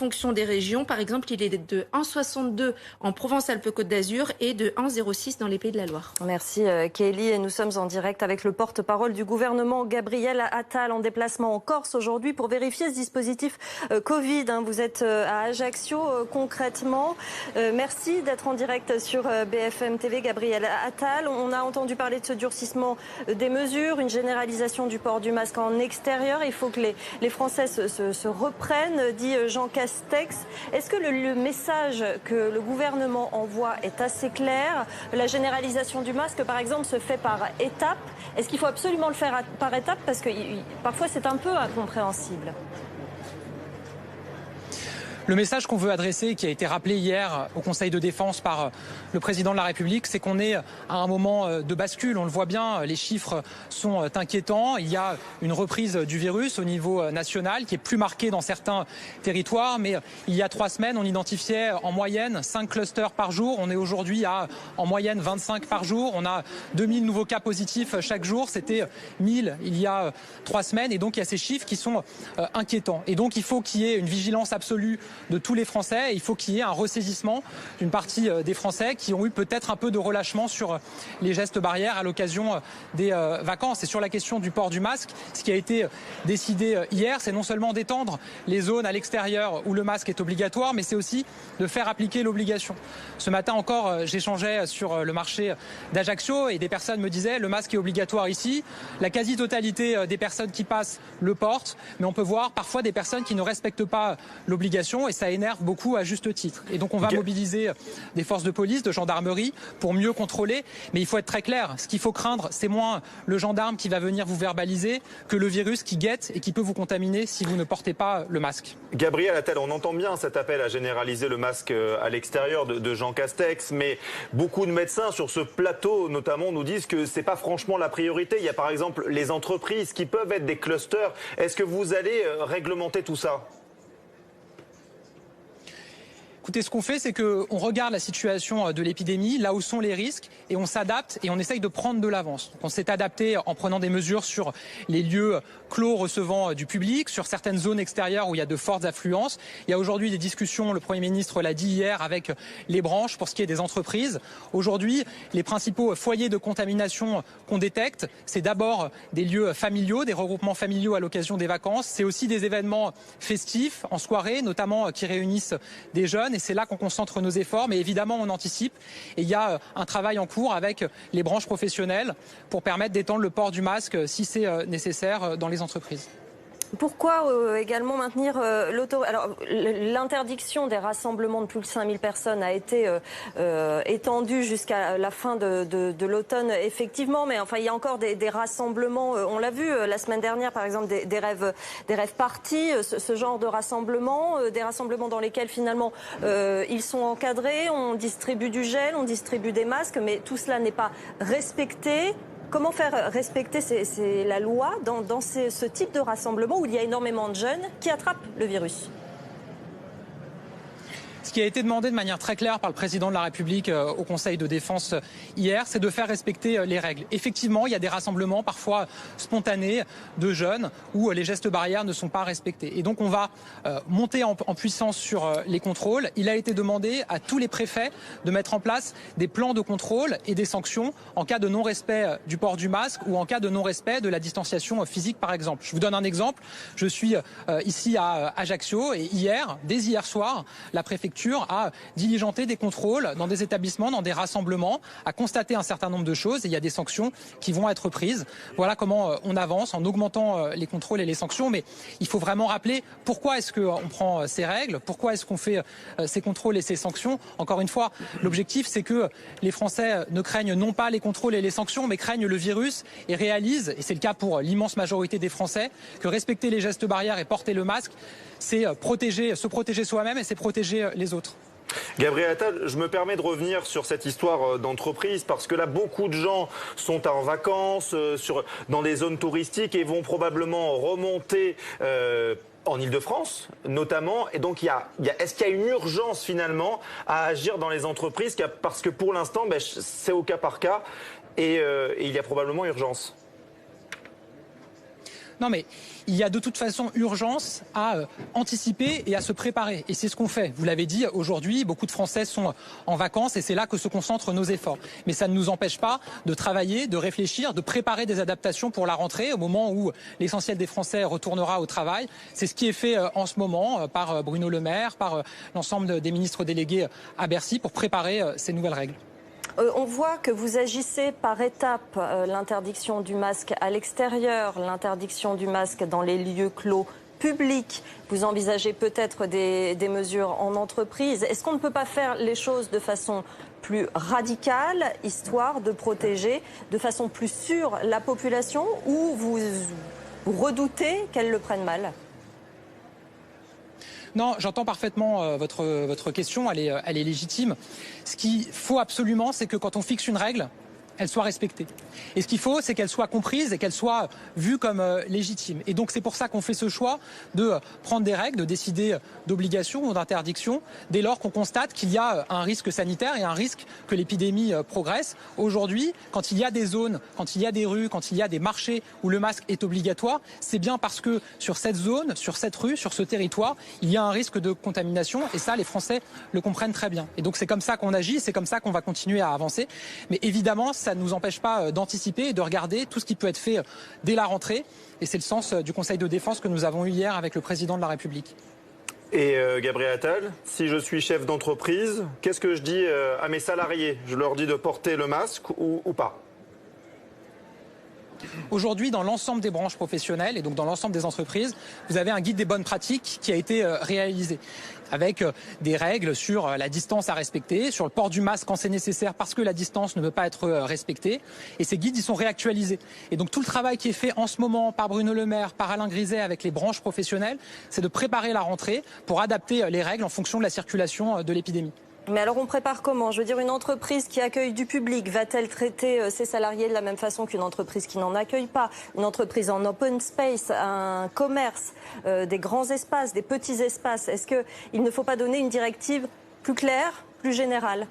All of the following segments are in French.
fonction des régions. Par exemple, il est de 1,62 en Provence-Alpes-Côte d'Azur et de 1,06 dans les Pays de la Loire. Merci Kelly. Et nous sommes en direct avec le porte-parole du gouvernement, Gabriel Attal, en déplacement en Corse aujourd'hui pour vérifier ce dispositif Covid. Vous êtes à Ajaccio concrètement. Merci d'être en direct sur BFM TV, Gabriel Attal. On a entendu parler de ce durcissement des mesures, une généralisation du port du masque en extérieur. Il faut que les Français se reprennent, dit Jean Castex. Est-ce que le message que le gouvernement envoie est assez clair? La généralisation du masque, par exemple, se fait par étapes. Est-ce qu'il faut absolument le faire par étapes? Parce que parfois, c'est un peu incompréhensible. Le message qu'on veut adresser, qui a été rappelé hier au Conseil de défense par le président de la République, c'est qu'on est à un moment de bascule. On le voit bien, les chiffres sont inquiétants. Il y a une reprise du virus au niveau national qui est plus marquée dans certains territoires. Mais il y a 3 semaines, on identifiait en moyenne 5 clusters par jour. On est aujourd'hui à en moyenne 25 par jour. On a 2000 nouveaux cas positifs chaque jour. C'était 1000 il y a 3 semaines. Et donc il y a ces chiffres qui sont inquiétants. Et donc il faut qu'il y ait une vigilance absolue de tous les Français. Il faut qu'il y ait un ressaisissement d'une partie des Français qui ont eu peut-être un peu de relâchement sur les gestes barrières à l'occasion des vacances. Et sur la question du port du masque, ce qui a été décidé hier, c'est non seulement d'étendre les zones à l'extérieur où le masque est obligatoire, mais c'est aussi de faire appliquer l'obligation. Ce matin encore, j'échangeais sur le marché d'Ajaccio et des personnes me disaient le masque est obligatoire ici. La quasi-totalité des personnes qui passent le portent, mais on peut voir parfois des personnes qui ne respectent pas l'obligation et ça énerve beaucoup à juste titre. Et donc on va mobiliser des forces de police, de gendarmerie pour mieux contrôler. Mais il faut être très clair, ce qu'il faut craindre, c'est moins le gendarme qui va venir vous verbaliser que le virus qui guette et qui peut vous contaminer si vous ne portez pas le masque. Gabriel Attal, on entend bien cet appel à généraliser le masque à l'extérieur de Jean Castex, mais beaucoup de médecins sur ce plateau notamment nous disent que c'est pas franchement la priorité. Il y a par exemple les entreprises qui peuvent être des clusters. Est-ce que vous allez réglementer tout ça ? Écoutez, ce qu'on fait, c'est qu'on regarde la situation de l'épidémie, là où sont les risques, et on s'adapte et on essaye de prendre de l'avance. On s'est adapté en prenant des mesures sur les lieux clos recevant du public, sur certaines zones extérieures où il y a de fortes affluences. Il y a aujourd'hui des discussions, le Premier ministre l'a dit hier, avec les branches pour ce qui est des entreprises. Aujourd'hui, les principaux foyers de contamination qu'on détecte, c'est d'abord des lieux familiaux, des regroupements familiaux à l'occasion des vacances. C'est aussi des événements festifs, en soirée, notamment qui réunissent des jeunes. Et c'est là qu'on concentre nos efforts, mais évidemment on anticipe et il y a un travail en cours avec les branches professionnelles pour permettre d'étendre le port du masque si c'est nécessaire dans les entreprises. Pourquoi également maintenir l'interdiction des rassemblements de plus de 5000 personnes a été étendue jusqu'à la fin de l'automne, effectivement. Mais enfin, il y a encore des rassemblements. On l'a vu la semaine dernière, par exemple, des rêves parties, ce genre de rassemblements, des rassemblements dans lesquels finalement ils sont encadrés. On distribue du gel, on distribue des masques, mais tout cela n'est pas respecté. Comment faire respecter la loi dans ce type de rassemblement où il y a énormément de jeunes qui attrapent le virus ? Ce qui a été demandé de manière très claire par le président de la République au Conseil de défense hier, c'est de faire respecter les règles. Effectivement, il y a des rassemblements parfois spontanés de jeunes où les gestes barrières ne sont pas respectés. Et donc on va monter en puissance sur les contrôles. Il a été demandé à tous les préfets de mettre en place des plans de contrôle et des sanctions en cas de non-respect du port du masque ou en cas de non-respect de la distanciation physique, par exemple. Je vous donne un exemple. Je suis ici à Ajaccio et dès hier soir, la préfecture a diligenté des contrôles dans des établissements, dans des rassemblements, a constaté un certain nombre de choses et il y a des sanctions qui vont être prises. Voilà comment on avance en augmentant les contrôles et les sanctions. Mais il faut vraiment rappeler pourquoi est-ce qu'on prend ces règles, pourquoi est-ce qu'on fait ces contrôles et ces sanctions. Encore une fois, l'objectif c'est que les Français ne craignent non pas les contrôles et les sanctions, mais craignent le virus et réalisent, et c'est le cas pour l'immense majorité des Français, que respecter les gestes barrières et porter le masque, c'est se protéger soi-même et c'est protéger les autres. Gabriel Attal, je me permets de revenir sur cette histoire d'entreprise parce que là, beaucoup de gens sont en vacances dans des zones touristiques et vont probablement remonter en Ile-de-France, notamment. Et donc, est-ce qu'il y a une urgence finalement à agir dans les entreprises parce que pour l'instant, c'est au cas par cas et il y a probablement urgence. Non, mais il y a de toute façon urgence à anticiper et à se préparer. Et c'est ce qu'on fait. Vous l'avez dit, aujourd'hui, beaucoup de Français sont en vacances et c'est là que se concentrent nos efforts. Mais ça ne nous empêche pas de travailler, de réfléchir, de préparer des adaptations pour la rentrée au moment où l'essentiel des Français retournera au travail. C'est ce qui est fait en ce moment par Bruno Le Maire, par l'ensemble des ministres délégués à Bercy pour préparer ces nouvelles règles. On voit que vous agissez par étapes, l'interdiction du masque à l'extérieur, l'interdiction du masque dans les lieux clos publics. Vous envisagez peut-être des mesures en entreprise. Est-ce qu'on ne peut pas faire les choses de façon plus radicale, histoire de protéger de façon plus sûre la population, ou vous redoutez qu'elle le prenne mal ? Non, j'entends parfaitement votre question, elle est légitime. Ce qu'il faut absolument, c'est que quand on fixe une règle, elle soit respectée. Et ce qu'il faut, c'est qu'elle soit comprise et qu'elle soit vue comme légitime. Et donc c'est pour ça qu'on fait ce choix de prendre des règles, de décider d'obligations ou d'interdictions, dès lors qu'on constate qu'il y a un risque sanitaire et un risque que l'épidémie progresse. Aujourd'hui, quand il y a des zones, quand il y a des rues, quand il y a des marchés où le masque est obligatoire, c'est bien parce que sur cette zone, sur cette rue, sur ce territoire, il y a un risque de contamination. Et ça, les Français le comprennent très bien. Et donc c'est comme ça qu'on agit, c'est comme ça qu'on va continuer à avancer. Mais évidemment, ça ne nous empêche pas d'anticiper et de regarder tout ce qui peut être fait dès la rentrée. Et c'est le sens du Conseil de défense que nous avons eu hier avec le président de la République. Et Gabriel Attal, si je suis chef d'entreprise, qu'est-ce que je dis à mes salariés? Je leur dis de porter le masque ou pas? Aujourd'hui, dans l'ensemble des branches professionnelles et donc dans l'ensemble des entreprises, vous avez un guide des bonnes pratiques qui a été réalisé avec des règles sur la distance à respecter, sur le port du masque quand c'est nécessaire parce que la distance ne peut pas être respectée. Et ces guides, ils sont réactualisés. Et donc tout le travail qui est fait en ce moment par Bruno Le Maire, par Alain Griset avec les branches professionnelles, c'est de préparer la rentrée pour adapter les règles en fonction de la circulation de l'épidémie. Mais alors on prépare comment? Je veux dire, une entreprise qui accueille du public, va-t-elle traiter ses salariés de la même façon qu'une entreprise qui n'en accueille pas? Une entreprise en open space, un commerce, des grands espaces, des petits espaces. Est-ce qu'il ne faut pas donner une directive plus claire, plus générale?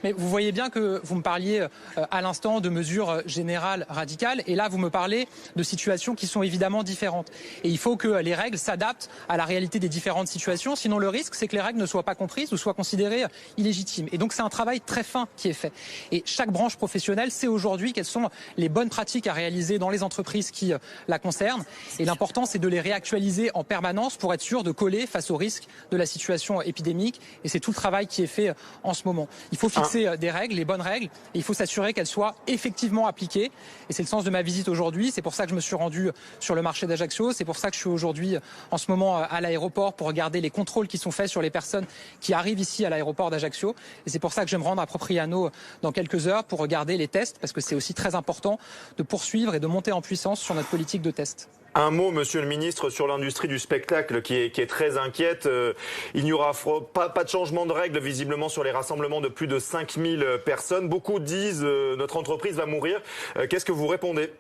Mais vous voyez bien que vous me parliez à l'instant de mesures générales radicales et là vous me parlez de situations qui sont évidemment différentes. Et il faut que les règles s'adaptent à la réalité des différentes situations, sinon le risque c'est que les règles ne soient pas comprises ou soient considérées illégitimes. Et donc c'est un travail très fin qui est fait. Et chaque branche professionnelle sait aujourd'hui quelles sont les bonnes pratiques à réaliser dans les entreprises qui la concernent. Et l'important c'est de les réactualiser en permanence pour être sûr de coller face au risque de la situation épidémique. Et c'est tout le travail qui est fait en ce moment. Il faut fixer des règles, les bonnes règles, et il faut s'assurer qu'elles soient effectivement appliquées. Et c'est le sens de ma visite aujourd'hui. C'est pour ça que je me suis rendu sur le marché d'Ajaccio. C'est pour ça que je suis aujourd'hui en ce moment à l'aéroport pour regarder les contrôles qui sont faits sur les personnes qui arrivent ici à l'aéroport d'Ajaccio. Et c'est pour ça que je vais me rendre à Propriano dans quelques heures pour regarder les tests, parce que c'est aussi très important de poursuivre et de monter en puissance sur notre politique de tests. Un mot, monsieur le ministre, sur l'industrie du spectacle qui est très inquiète. Il n'y aura pas de changement de règles visiblement sur les rassemblements de plus de 5000 personnes. Beaucoup disent notre entreprise va mourir. Qu'est-ce que vous répondez ?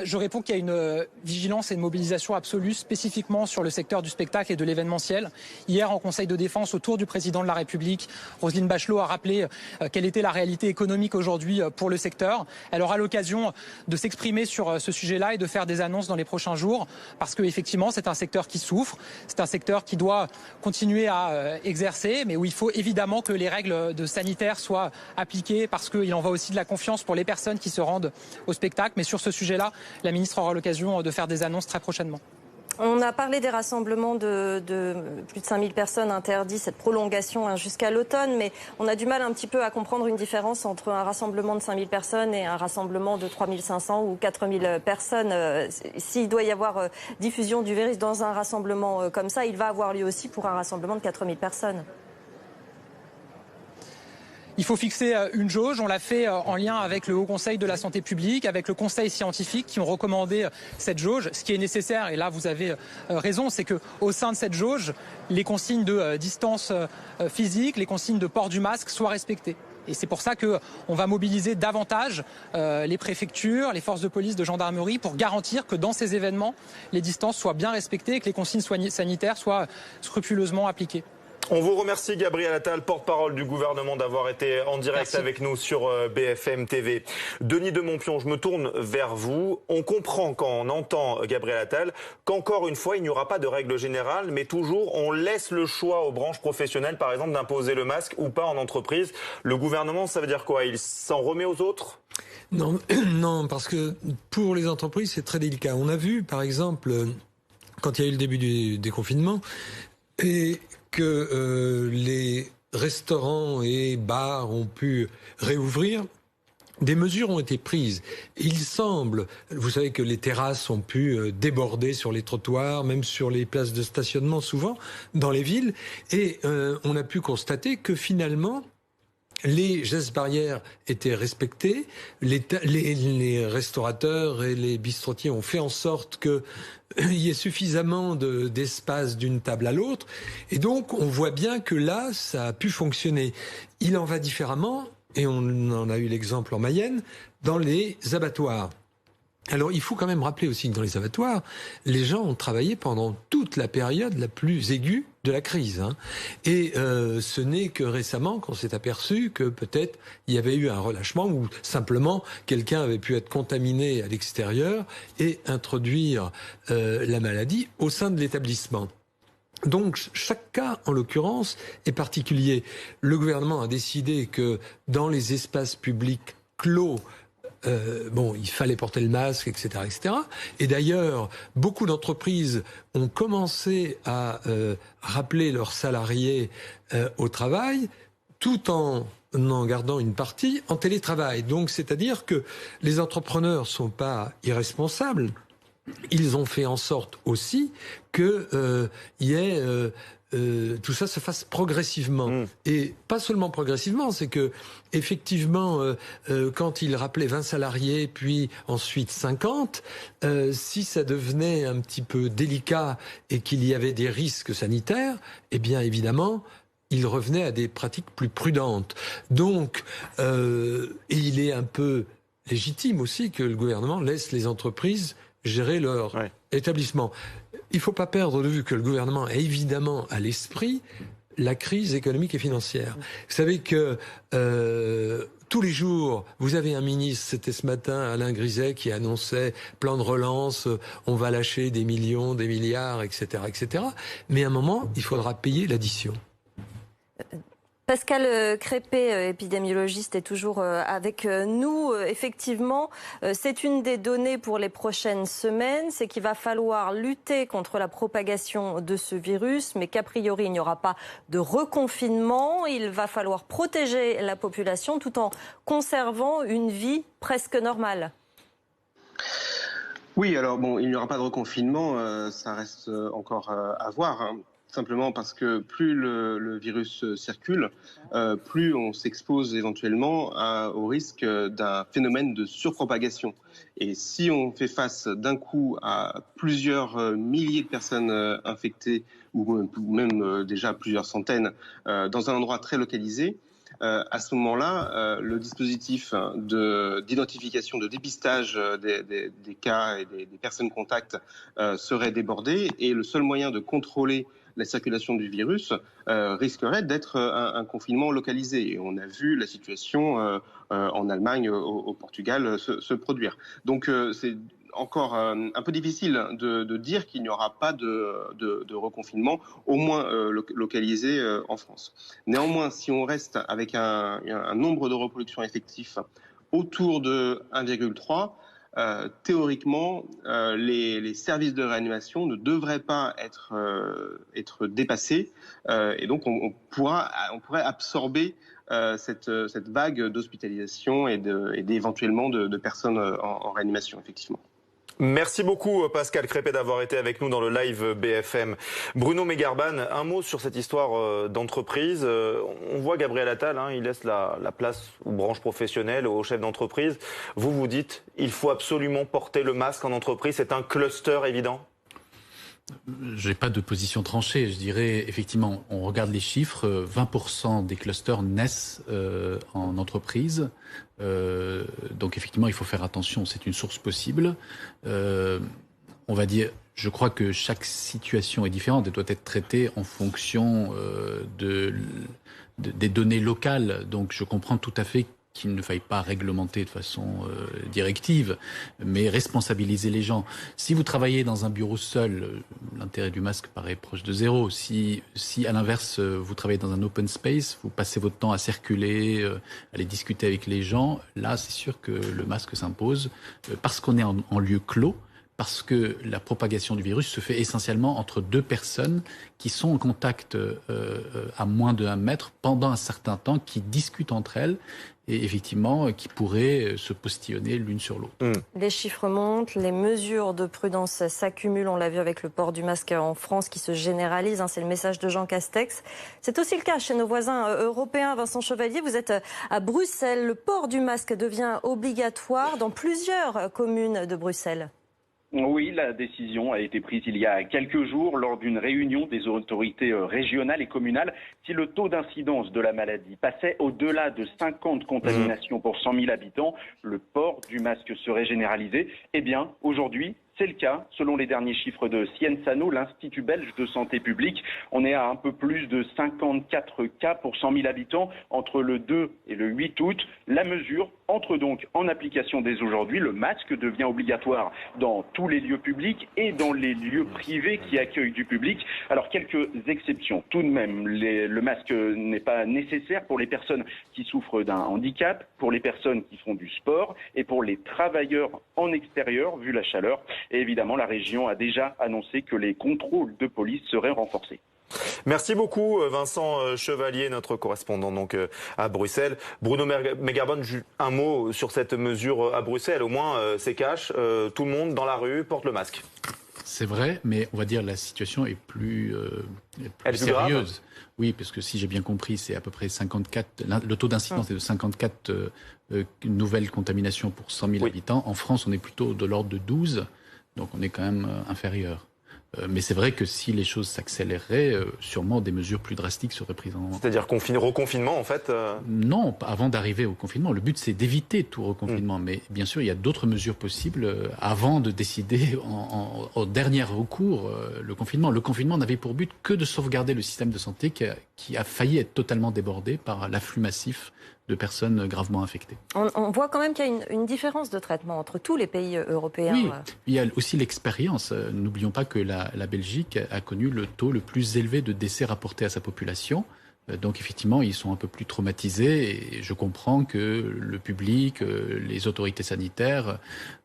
Je réponds qu'il y a une vigilance et une mobilisation absolue spécifiquement sur le secteur du spectacle et de l'événementiel. Hier, en Conseil de défense, autour du président de la République, Roselyne Bachelot a rappelé quelle était la réalité économique aujourd'hui pour le secteur. Elle aura l'occasion de s'exprimer sur ce sujet-là et de faire des annonces dans les prochains jours parce qu'effectivement, c'est un secteur qui souffre, c'est un secteur qui doit continuer à exercer, mais où il faut évidemment que les règles de sanitaire soient appliquées parce qu'il en va aussi de la confiance pour les personnes qui se rendent au spectacle. Mais sur ce sujet-là, la ministre aura l'occasion de faire des annonces très prochainement. On a parlé des rassemblements de plus de 5000 personnes interdits, cette prolongation jusqu'à l'automne, mais on a du mal un petit peu à comprendre une différence entre un rassemblement de 5000 personnes et un rassemblement de 3500 ou 4000 personnes. S'il doit y avoir diffusion du virus dans un rassemblement comme ça, il va avoir lieu aussi pour un rassemblement de 4000 personnes. Il faut fixer une jauge. On l'a fait en lien avec le Haut Conseil de la Santé publique, avec le Conseil scientifique qui ont recommandé cette jauge. Ce qui est nécessaire, et là vous avez raison, c'est qu'au sein de cette jauge, les consignes de distance physique, les consignes de port du masque soient respectées. Et c'est pour ça qu'on va mobiliser davantage les préfectures, les forces de police, de gendarmerie pour garantir que dans ces événements, les distances soient bien respectées et que les consignes sanitaires soient scrupuleusement appliquées. On vous remercie Gabriel Attal, porte-parole du gouvernement, d'avoir été en direct avec nous sur BFM TV. Denis de Montpion, je me tourne vers vous. On comprend quand on entend Gabriel Attal qu'encore une fois, il n'y aura pas de règle générale, mais toujours on laisse le choix aux branches professionnelles, par exemple, d'imposer le masque ou pas en entreprise. Le gouvernement, ça veut dire quoi? Il s'en remet aux autres? Non, non, parce que pour les entreprises, c'est très délicat. On a vu, par exemple, quand il y a eu le début du déconfinement, et que les restaurants et bars ont pu réouvrir, des mesures ont été prises. Il semble, vous savez que les terrasses ont pu déborder sur les trottoirs, même sur les places de stationnement souvent, dans les villes, et on a pu constater que finalement, les gestes barrières étaient respectés, les restaurateurs et les bistrotiers ont fait en sorte que il y ait suffisamment d'espace d'une table à l'autre, et donc on voit bien que là, ça a pu fonctionner. Il en va différemment, et on en a eu l'exemple en Mayenne, dans les abattoirs. Alors, il faut quand même rappeler aussi que dans les abattoirs, les gens ont travaillé pendant toute la période la plus aiguë de la crise. Et ce n'est que récemment qu'on s'est aperçu que peut-être il y avait eu un relâchement ou simplement quelqu'un avait pu être contaminé à l'extérieur et introduire la maladie au sein de l'établissement. Donc, chaque cas, en l'occurrence, est particulier. Le gouvernement a décidé que dans les espaces publics clos, il fallait porter le masque, etc., etc. Et d'ailleurs, beaucoup d'entreprises ont commencé à rappeler leurs salariés au travail, tout en gardant une partie en télétravail. Donc, c'est-à-dire que les entrepreneurs sont pas irresponsables. Ils ont fait en sorte aussi que y ait tout ça se fasse progressivement. Et pas seulement progressivement, c'est que effectivement, quand il rappelait 20 salariés, puis ensuite 50, si ça devenait un petit peu délicat et qu'il y avait des risques sanitaires, eh bien évidemment, il revenait à des pratiques plus prudentes. Donc, et il est un peu légitime aussi que le gouvernement laisse les entreprises gérer leur établissement. Il ne faut pas perdre de vue que le gouvernement a évidemment à l'esprit la crise économique et financière. Vous savez que tous les jours, vous avez un ministre, c'était ce matin Alain Griset, qui annonçait plan de relance, on va lâcher des millions, des milliards, etc., etc. Mais à un moment, il faudra payer l'addition. Pascal Crépé, épidémiologiste, est toujours avec nous. Effectivement, c'est une des données pour les prochaines semaines, c'est qu'il va falloir lutter contre la propagation de ce virus, mais qu'a priori, il n'y aura pas de reconfinement. Il va falloir protéger la population tout en conservant une vie presque normale. Oui, alors bon, il n'y aura pas de reconfinement, ça reste encore à voir. Simplement parce que plus le virus circule, plus on s'expose éventuellement au risque d'un phénomène de surpropagation. Et si on fait face d'un coup à plusieurs milliers de personnes infectées, ou même déjà plusieurs centaines, dans un endroit très localisé, à ce moment-là, le dispositif d'identification, de dépistage des cas et des personnes contacts serait débordé, et le seul moyen de contrôler la circulation du virus risquerait d'être un confinement localisé. Et on a vu la situation en Allemagne, au Portugal, se produire. Donc c'est encore un peu difficile de dire qu'il n'y aura pas de reconfinement, au moins localisé en France. Néanmoins, si on reste avec un nombre de reproductions effectifs autour de 1,3, théoriquement, les services de réanimation ne devraient pas être dépassés, et donc on pourrait absorber cette vague d'hospitalisation et éventuellement de personnes en réanimation, effectivement. Merci beaucoup Pascal Crépé d'avoir été avec nous dans le live BFM. Bruno Megarban, un mot sur cette histoire d'entreprise. On voit Gabriel Attal, il laisse la place aux branches professionnelles, aux chefs d'entreprise. Vous dites, il faut absolument porter le masque en entreprise, c'est un cluster évident? J'ai pas de position tranchée. Je dirais, effectivement, on regarde les chiffres, 20% des clusters naissent en entreprise. Donc effectivement, il faut faire attention, c'est une source possible. On va dire, Je crois que chaque situation est différente et doit être traitée en fonction des données locales. Donc je comprends tout à fait qu'il ne faille pas réglementer de façon directive, mais responsabiliser les gens. Si vous travaillez dans un bureau seul, l'intérêt du masque paraît proche de zéro. Si à l'inverse, vous travaillez dans un open space, vous passez votre temps à circuler, aller discuter avec les gens, là c'est sûr que le masque s'impose parce qu'on est en lieu clos. Parce que la propagation du virus se fait essentiellement entre deux personnes qui sont en contact à moins de 1 mètre pendant un certain temps, qui discutent entre elles et effectivement qui pourraient se postillonner l'une sur l'autre. Les chiffres montent, les mesures de prudence s'accumulent. On l'a vu avec le port du masque en France qui se généralise. C'est le message de Jean Castex. C'est aussi le cas chez nos voisins européens. Vincent Chevalier, vous êtes à Bruxelles. Le port du masque devient obligatoire dans plusieurs communes de Bruxelles. Oui, la décision a été prise il y a quelques jours lors d'une réunion des autorités régionales et communales. Si le taux d'incidence de la maladie passait au-delà de 50 contaminations pour 100 000 habitants, le port du masque serait généralisé. Eh bien, aujourd'hui, c'est le cas. Selon les derniers chiffres de Sciences Ano, l'Institut belge de santé publique, on est à un peu plus de 54 cas pour 100 000 habitants entre le 2 et le 8 août. La mesure entre donc en application dès aujourd'hui. Le masque devient obligatoire dans tous les lieux publics et dans les lieux privés qui accueillent du public. Alors, quelques exceptions. Tout de même, le masque n'est pas nécessaire pour les personnes qui souffrent d'un handicap, pour les personnes qui font du sport et pour les travailleurs en extérieur, vu la chaleur. Et évidemment, la région a déjà annoncé que les contrôles de police seraient renforcés. Merci beaucoup Vincent Chevalier, notre correspondant donc à Bruxelles. Bruno Megarbonne, un mot sur cette mesure à Bruxelles. Au moins c'est cash, tout le monde dans la rue porte le masque. C'est vrai, mais on va dire la situation est plus sérieuse. Grave. Oui, parce que si j'ai bien compris, c'est à peu près 54. Le taux d'incidence est de 54 nouvelles contaminations pour 100 000 habitants. En France, on est plutôt de l'ordre de 12, donc on est quand même inférieur. Mais c'est vrai que si les choses s'accéléreraient, sûrement des mesures plus drastiques seraient prises en... C'est-à-dire reconfinement en fait Non, avant d'arriver au confinement. Le but c'est d'éviter tout reconfinement. Mais bien sûr, il y a d'autres mesures possibles avant de décider au dernier recours le confinement. Le confinement n'avait pour but que de sauvegarder le système de santé qui a failli être totalement débordé par l'afflux massif de personnes gravement infectées. On voit quand même qu'il y a une différence de traitement entre tous les pays européens. Oui, il y a aussi l'expérience. N'oublions pas que la Belgique a connu le taux le plus élevé de décès rapportés à sa population. Donc effectivement, ils sont un peu plus traumatisés et je comprends que le public, les autorités sanitaires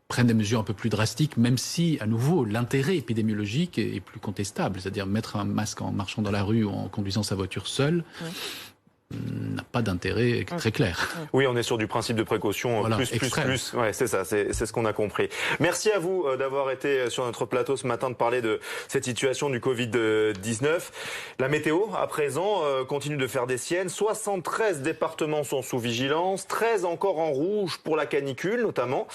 prennent des mesures un peu plus drastiques, même si, à nouveau, l'intérêt épidémiologique est plus contestable. C'est-à-dire mettre un masque en marchant dans la rue ou en conduisant sa voiture seule. N'a pas d'intérêt très clair. Oui, on est sur du principe de précaution, voilà, plus. Ouais, c'est ça, c'est ce qu'on a compris. Merci à vous d'avoir été sur notre plateau ce matin, de parler de cette situation du Covid-19. La météo, à présent, continue de faire des siennes. 73 départements sont sous vigilance, 13 encore en rouge pour la canicule, notamment.